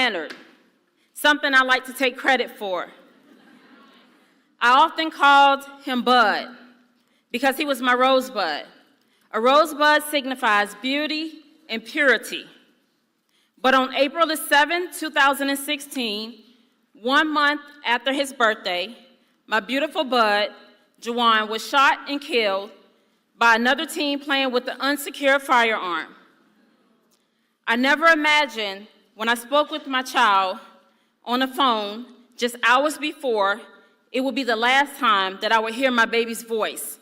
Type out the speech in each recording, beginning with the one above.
mild-mannered, something I like to take credit for. I often called him Bud because he was my rosebud. A rosebud signifies beauty and purity. But on April the 7th, 2016, 1 month after his birthday, my beautiful Bud, Juwan, was shot and killed by another teen playing with an unsecured firearm. I never imagined when I spoke with my child on the phone just hours before it would be the last time that I would hear my baby's voice.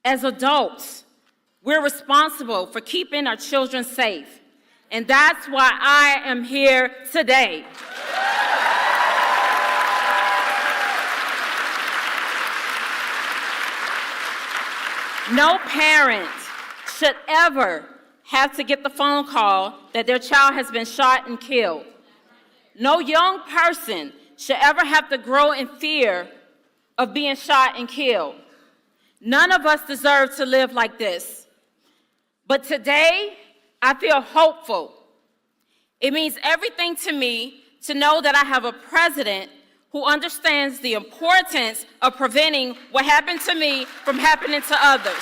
As adults, we're responsible for keeping our children safe, and that's why I am here today. No parent should ever have to get the phone call that their child has been shot and killed. No young person should ever have to grow in fear of being shot and killed. None of us deserve to live like this. But today, I feel hopeful. It means everything to me to know that I have a president who understands the importance of preventing what happened to me from happening to others.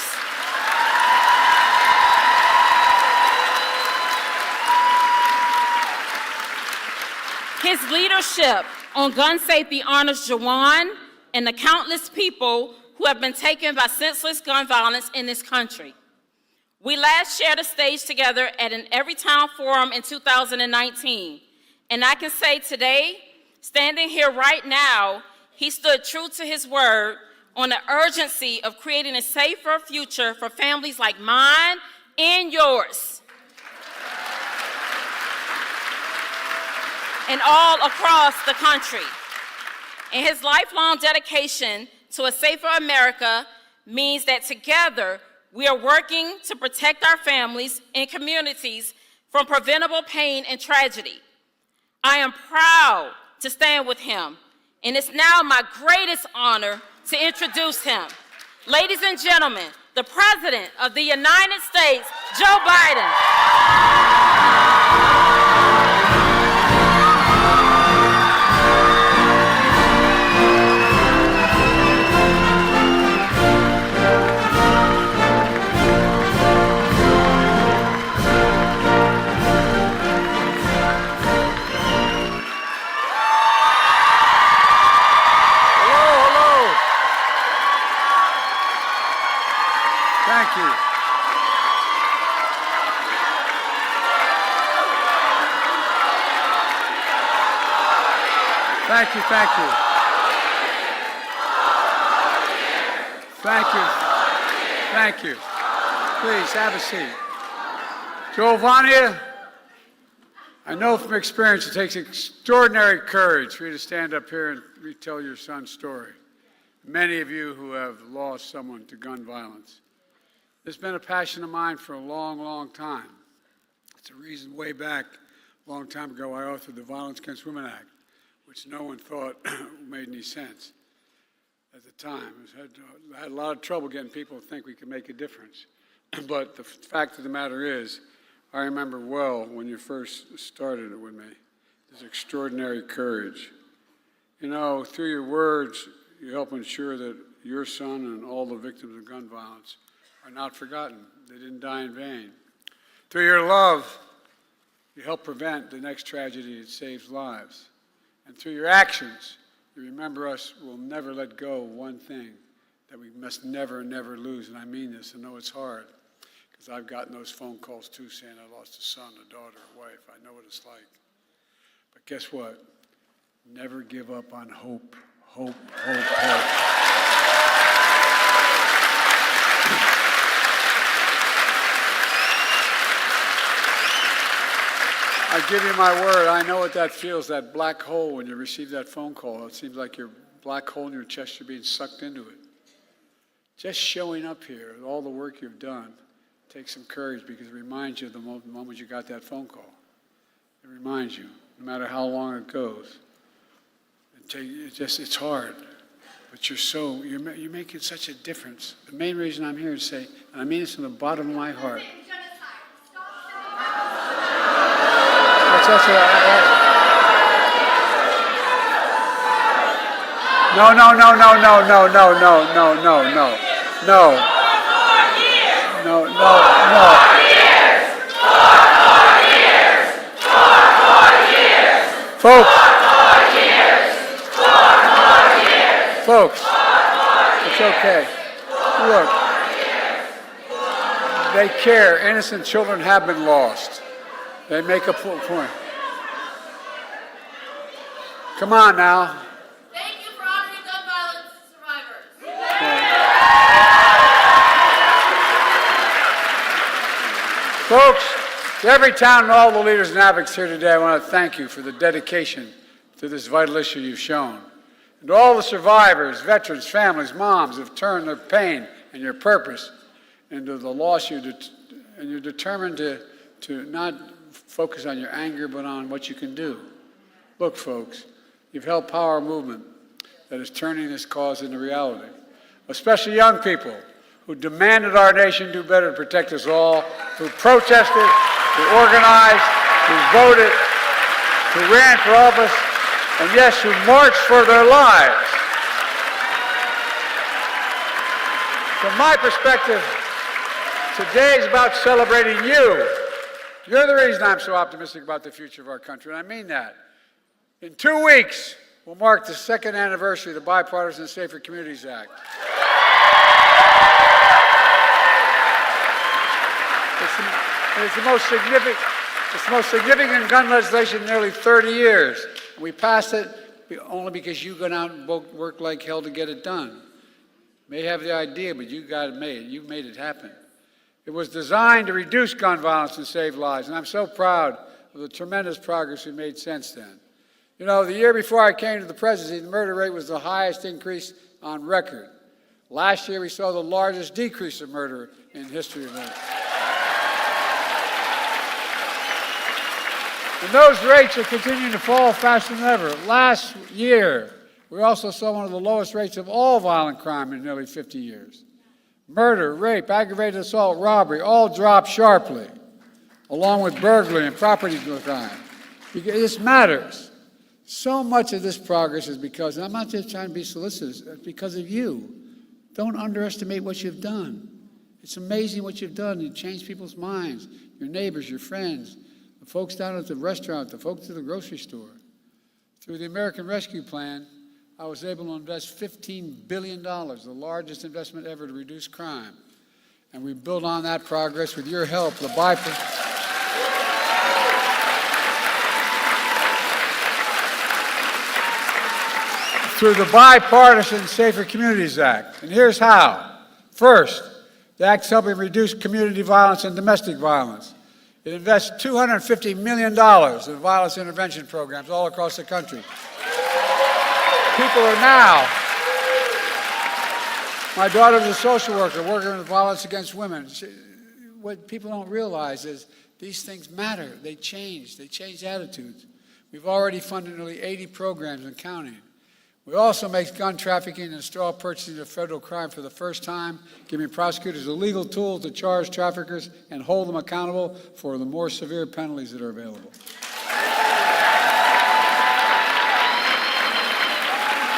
His leadership on gun safety honors Juwan and the countless people who have been taken by senseless gun violence in this country. We last shared a stage together at an Everytown forum in 2019, and I can say today, standing here right now, he stood true to his word on the urgency of creating a safer future for families like mine and yours, and all across the country. And his lifelong dedication to a safer America means that together we are working to protect our families and communities from preventable pain and tragedy. I am proud to stand with him, and it's now my greatest honor to introduce him. Ladies and gentlemen, the President of the United States, Joe Biden. Thank you. Thank you, thank you. Thank you. Thank you. Please have a seat. Giovanni, I know from experience it takes extraordinary courage for you to stand up here and retell your son's story. Many of you who have lost someone to gun violence. It's been a passion of mine for a long, long time. It's a reason way back, a long time ago, I authored the Violence Against Women Act, which no one thought made any sense at the time. I had a lot of trouble getting people to think we could make a difference. But the fact of the matter is, I remember well when you first started it with me. There's extraordinary courage. You know, through your words, you help ensure that your son and all the victims of gun violence are not forgotten. They didn't die in vain. Through your love, you help prevent the next tragedy that saves lives. And through your actions, you remember us will never let go of one thing that we must never, never lose. And I mean this. I know it's hard because I've gotten those phone calls too saying I lost a son, a daughter, a wife. I know what it's like. But guess what? Never give up on hope. Hope, hope, hope. I give you my word, I know what that feels, that black hole when you receive that phone call. It seems like your black hole in your chest, you're being sucked into it. Just showing up here, all the work you've done, takes some courage because it reminds you of the moment you got that phone call. It reminds you, no matter how long it goes. It's hard, but you're making such a difference. The main reason I'm here is to say, and I mean this from the bottom of my heart. That's no, no, no, no, no, no, no, no, no, no, no, no. No, no, no. Folks, it's okay. Look, they care. Innocent children have been lost. They make a point. Come on now. Thank you for honoring gun violence survivors. Folks, to Everytown and all the leaders and advocates here today, I want to thank you for the dedication to this vital issue you've shown. And to all the survivors, veterans, families, moms who have turned their pain and your purpose into the loss and you're determined to not focus on your anger but on what you can do. Look, folks, you've helped power a movement that is turning this cause into reality, especially young people who demanded our nation do better to protect us all, who protested, who organized, who voted, who ran for office, and yes, who marched for their lives. From my perspective, today is about celebrating you. You're the reason I'm so optimistic about the future of our country, and I mean that. In 2 weeks, we'll mark the 2nd anniversary of the Bipartisan Safer Communities Act. It's the most significant gun legislation in nearly 30 years. We passed it only because you went out and worked like hell to get it done. May have the idea, but you got it made. You made it happen. It was designed to reduce gun violence and save lives, and I'm so proud of the tremendous progress we made since then. You know, the year before I came to the presidency, the murder rate was the highest increase on record. Last year, we saw the largest decrease of murder in history of it. And those rates are continuing to fall faster than ever. Last year, we also saw one of the lowest rates of all violent crime in nearly 50 years. Murder, rape, aggravated assault, robbery all dropped sharply, along with burglary and property crime. This matters. So much of this progress is because, and I'm not just trying to be solicitous, it's because of you. Don't underestimate what you've done. It's amazing what you've done. You've changed people's minds, your neighbors, your friends, the folks down at the restaurant, the folks at the grocery store. Through the American Rescue Plan, I was able to invest $15 billion, the largest investment ever to reduce crime. And we build on that progress with your help. Through the Bipartisan Safer Communities Act. And here's how. First, the Act's helping reduce community violence and domestic violence. It invests $250 million in violence intervention programs all across the country. People are now, my daughter's a social worker working with violence against women. What people don't realize is these things matter. They change attitudes. We've already funded nearly 80 programs and counting. We also make gun trafficking and straw purchasing a federal crime for the first time, giving prosecutors a legal tool to charge traffickers and hold them accountable for the more severe penalties that are available.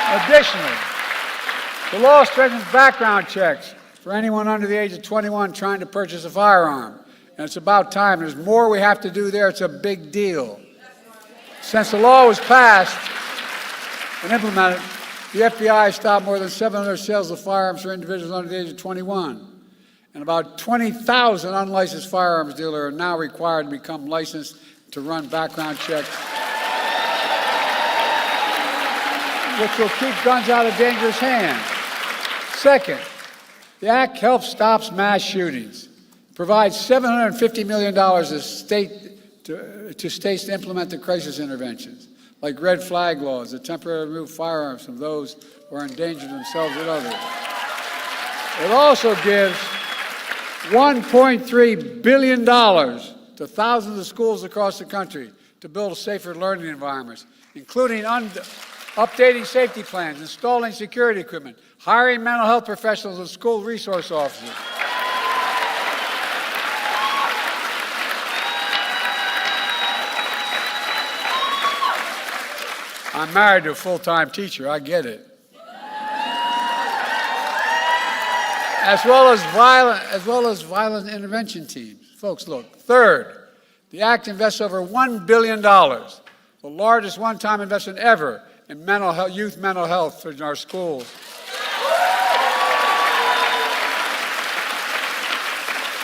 Additionally, the law strengthens background checks for anyone under the age of 21 trying to purchase a firearm. And it's about time. There's more we have to do there. It's a big deal. Since the law was passed and implemented, the FBI stopped more than 700 sales of firearms for individuals under the age of 21. And about 20,000 unlicensed firearms dealers are now required to become licensed to run background checks, which will keep guns out of dangerous hands. Second, the Act helps stop mass shootings, provides $750 million to states to implement the crisis interventions, like red flag laws that temporarily remove firearms from those who are endangering themselves and others. It also gives $1.3 billion to thousands of schools across the country to build safer learning environments, including updating safety plans, installing security equipment, hiring mental health professionals and school resource officers. I'm married to a full-time teacher. I get it. As well as violent intervention teams. Folks, look. Third, the Act invests over $1 billion, the largest one-time investment ever in youth mental health in our schools.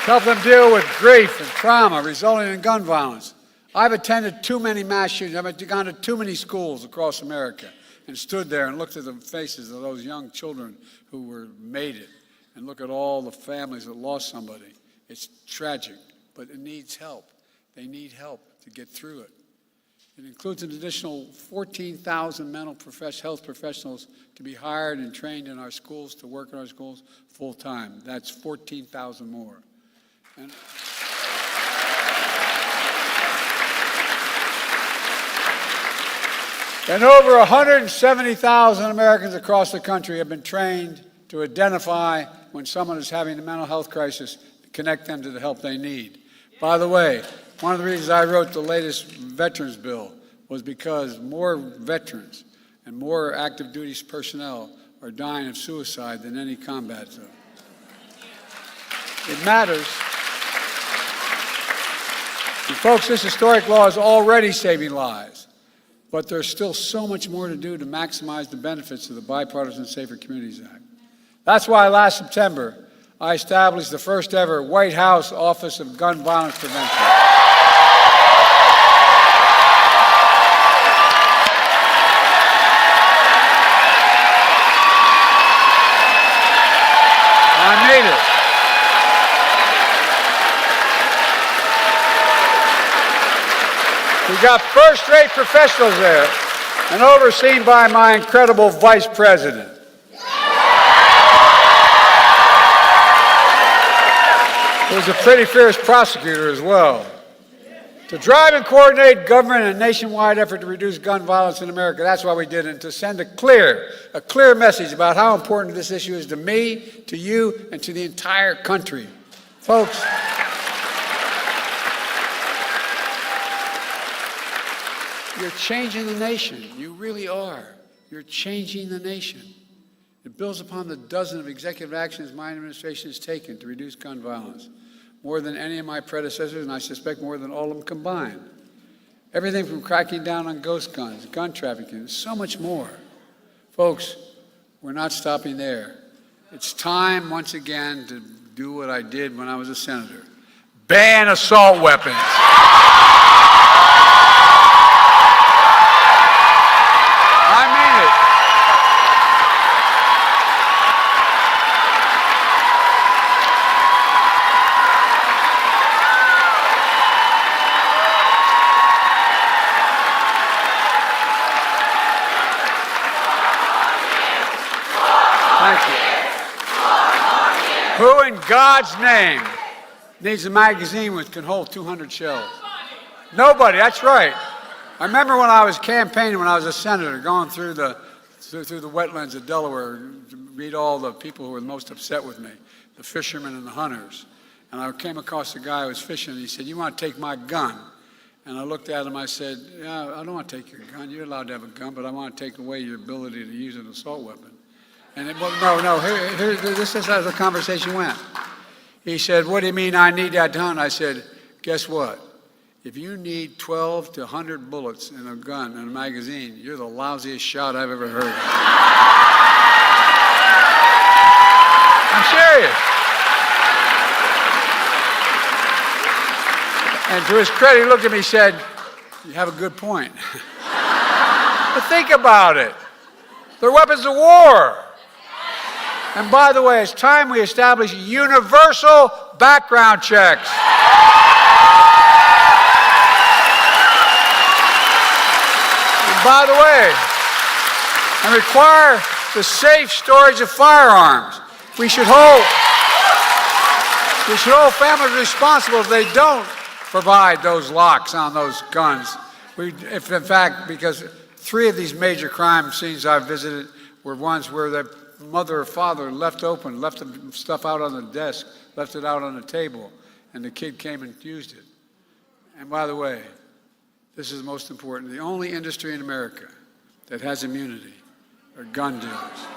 Help them deal with grief and trauma resulting in gun violence. I've attended too many mass shootings. I've gone to too many schools across America and stood there and looked at the faces of those young children who made it, and look at all the families that lost somebody. It's tragic, but it needs help. They need help to get through it. It includes an additional 14,000 mental health professionals to be hired and trained in our schools, to work in our schools full time. That's 14,000 more. And over 170,000 Americans across the country have been trained to identify when someone is having a mental health crisis, connect them to the help they need. By the way, one of the reasons I wrote the latest veterans bill was because more veterans and more active duty personnel are dying of suicide than any combat zone. It matters. And folks, this historic law is already saving lives, but there's still so much more to do to maximize the benefits of the Bipartisan Safer Communities Act. That's why last September, I established the first ever White House Office of Gun Violence Prevention. I made it. We got first-rate professionals there and overseen by my incredible vice president. Who's a pretty fierce prosecutor as well. To drive and coordinate government and a nationwide effort to reduce gun violence in America, that's why we did it, and to send a clear message about how important this issue is to me, to you, and to the entire country. Folks, you're changing the nation. You really are. You're changing the nation. It builds upon the dozen of executive actions my administration has taken to reduce gun violence, more than any of my predecessors, and I suspect more than all of them combined. Everything from cracking down on ghost guns, gun trafficking, so much more. Folks, we're not stopping there. It's time, once again, to do what I did when I was a senator. Ban assault weapons. I mean it. Thank you. Who in God's name needs a magazine which can hold 200 shells? Nobody, that's right. I remember when I was campaigning, when I was a senator, going through the wetlands of Delaware to meet all the people who were most upset with me, the fishermen and the hunters. And I came across a guy who was fishing, and he said, "You want to take my gun?" And I looked at him, I said, "Yeah, I don't want to take your gun. You're allowed to have a gun, but I want to take away your ability to use an assault weapon." And this is how the conversation went. He said, "What do you mean I need that done?" I said, "Guess what? If you need 12 to 100 bullets in a gun, in a magazine, you're the lousiest shot I've ever heard of." I'm serious. And to his credit, he looked at me and said, "You have a good point." But think about it. They're weapons of war. And by the way, it's time we establish universal background checks. And by the way, and require the safe storage of firearms. We should hold families responsible if they don't provide those locks on those guns. If in fact, because 3 of these major crime scenes I've visited were ones where the mother or father left the stuff out on the desk, left it out on the table, and the kid came and used it. And by the way, this is most important. The only industry in America that has immunity are gun dealers.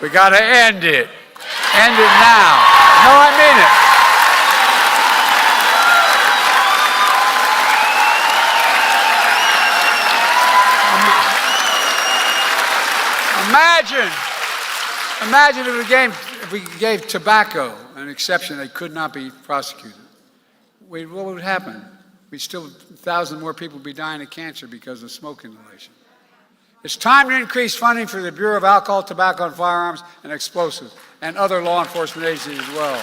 We got to end it. End it now. No, I mean it. Imagine if we gave tobacco an exception that could not be prosecuted. What would happen? We'd still, 1,000 more people would be dying of cancer because of smoke inhalation. It's time to increase funding for the Bureau of Alcohol, Tobacco, and Firearms and Explosives and other law enforcement agencies as well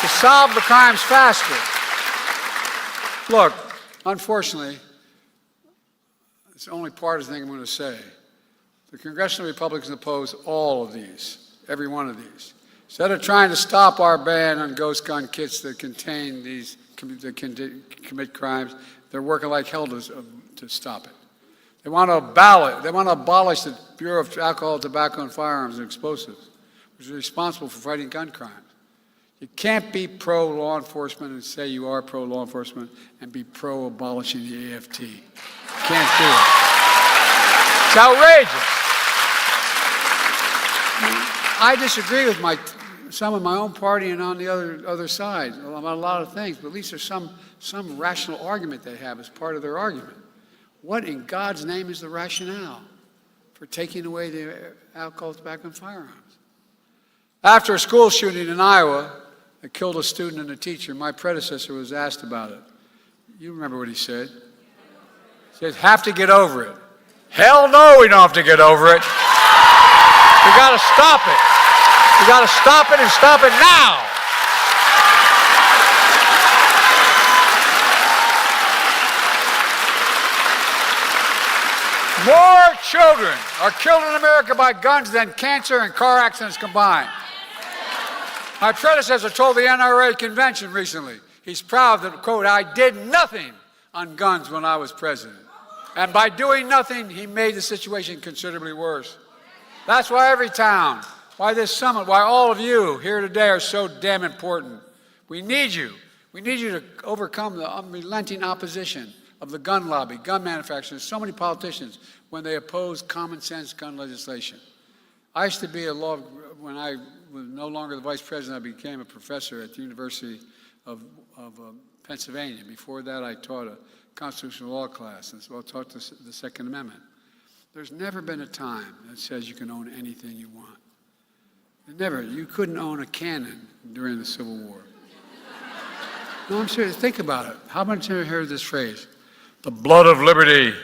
to solve the crimes faster. Look, unfortunately, it's the only partisan thing I'm going to say. The congressional Republicans oppose all of these, every one of these. Instead of trying to stop our ban on ghost gun kits that contain these, that can commit crimes, they're working like hell to stop it. They want to abolish the Bureau of Alcohol, Tobacco, and Firearms and Explosives, which is responsible for fighting gun crimes. You can't be pro-law enforcement and say you are pro-law enforcement and be pro-abolishing the AFT. You can't do it. It's outrageous. I disagree with some of my own party and on the other side about a lot of things, but at least there's some rational argument they have as part of their argument. What in God's name is the rationale for taking away the alcohol, tobacco, and firearms? After a school shooting in Iowa that killed a student and a teacher, my predecessor was asked about it. You remember what he said? He said, have to get over it. Hell no, we don't have to get over it. We got to stop it. We got to stop it and stop it now. More children are killed in America by guns than cancer and car accidents combined. My predecessor told the NRA convention recently, he's proud that, quote, I did nothing on guns when I was president. And by doing nothing, he made the situation considerably worse. That's why Everytown, why this summit, why all of you here today are so damn important. We need you. We need you to overcome the unrelenting opposition of the gun lobby, gun manufacturers, so many politicians when they oppose common sense gun legislation. I used to be when I was no longer the vice president, I became a professor at the University of Pennsylvania. Before that, I taught a constitutional law class, and so I taught the Second Amendment. There's never been a time that says you can own anything you want. Never. You couldn't own a cannon during the Civil War. No, I'm serious. Think about it. How many times have you heard this phrase? The blood of liberty.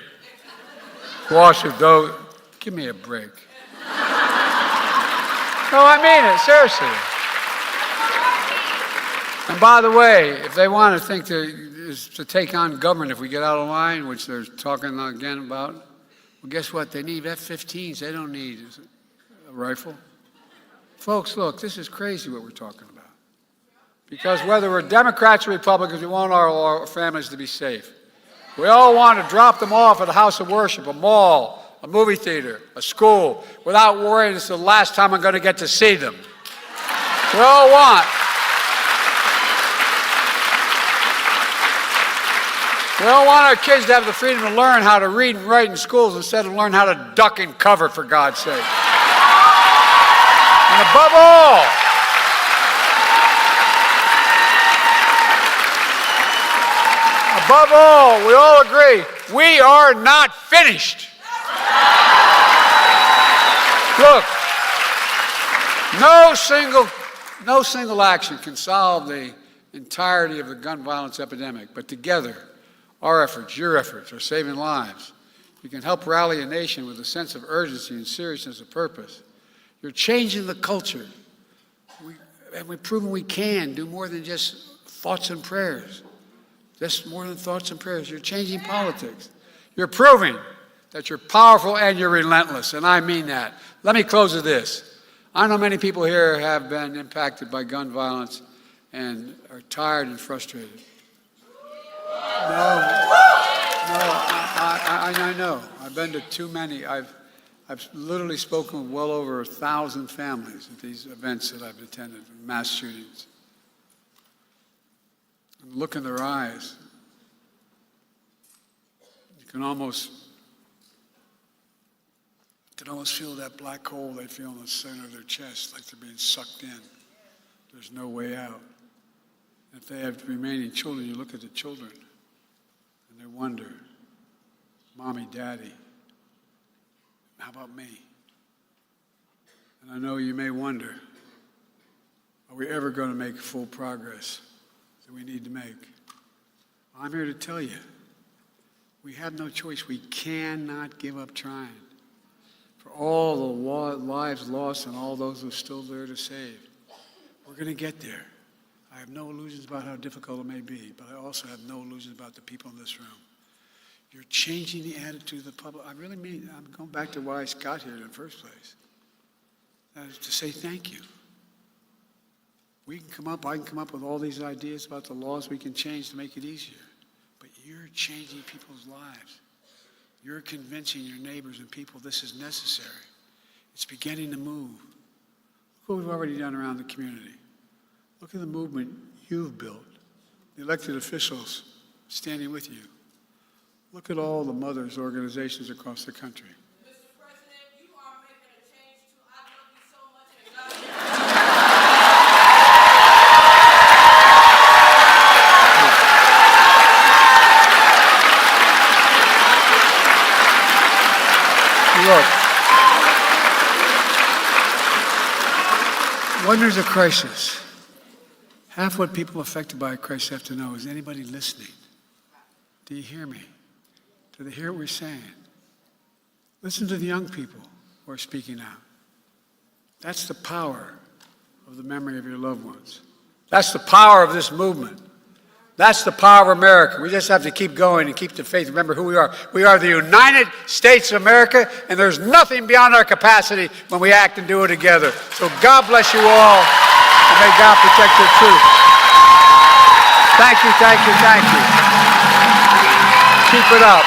Wash of dough. Give me a break. No, I mean it. Seriously. And by the way, if they want to think to take on government if we get out of line, which they're talking again about, well, guess what? They need F-15s. They don't need a rifle. Folks, look, this is crazy what we're talking about. Because whether we're Democrats or Republicans, we want our families to be safe. We all want to drop them off at a house of worship, a mall, a movie theater, a school, without worrying it's the last time I'm going to get to see them. We all want. We all want our kids to have the freedom to learn how to read and write in schools instead of learn how to duck and cover, for God's sake. And above all, we all agree, we are not finished. Look, no single action can solve the entirety of the gun violence epidemic, but together, our efforts, your efforts, are saving lives. You can help rally a nation with a sense of urgency and seriousness of purpose. You're changing the culture. And we've proven we can do more than just thoughts and prayers. Just more than thoughts and prayers. You're changing politics. You're proving that you're powerful and you're relentless, and I mean that. Let me close with this. I know many people here have been impacted by gun violence and are tired and frustrated. I know. I've been to too many. I've literally spoken with well over 1,000 families at these events that I've attended, mass shootings. And look in their eyes. You can almost could almost feel that black hole they feel in the center of their chest, like they're being sucked in. There's no way out. If they have remaining children, you look at the children and they wonder, Mommy, Daddy, how about me? And I know you may wonder, are we ever going to make full progress that we need to make? I'm here to tell you, we have no choice. We cannot give up trying. For all the lives lost and all those who are still there to save, we're going to get there. I have no illusions about how difficult it may be, but I also have no illusions about the people in this room. You're changing the attitude of the public. I really mean, I'm going back to why I got here in the first place. To say thank you. I can come up with all these ideas about the laws we can change to make it easier. But you're changing people's lives. You're convincing your neighbors and people this is necessary. It's beginning to move. Look what we've already done around the community. Look at the movement you've built, the elected officials standing with you. Look at all the mothers' organizations across the country. Mr. President, you are making a change too. I love you so much and God. Look, when there's a crisis, half what people affected by a crisis have to know is anybody listening? Do you hear me? Do they hear what we're saying? Listen to the young people who are speaking out. That's the power of the memory of your loved ones. That's the power of this movement. That's the power of America. We just have to keep going and keep the faith. Remember who we are. We are the United States of America, and there's nothing beyond our capacity when we act and do it together. So God bless you all, and may God protect your truth. Thank you, thank you, thank you. Keep it up.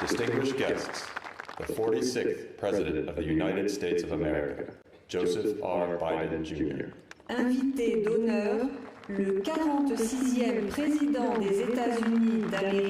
Distinguished guests, the 46th President of the United States of America, Joseph R. Biden, Jr. Invité d'honneur, le 46e président des États-Unis d'Amérique.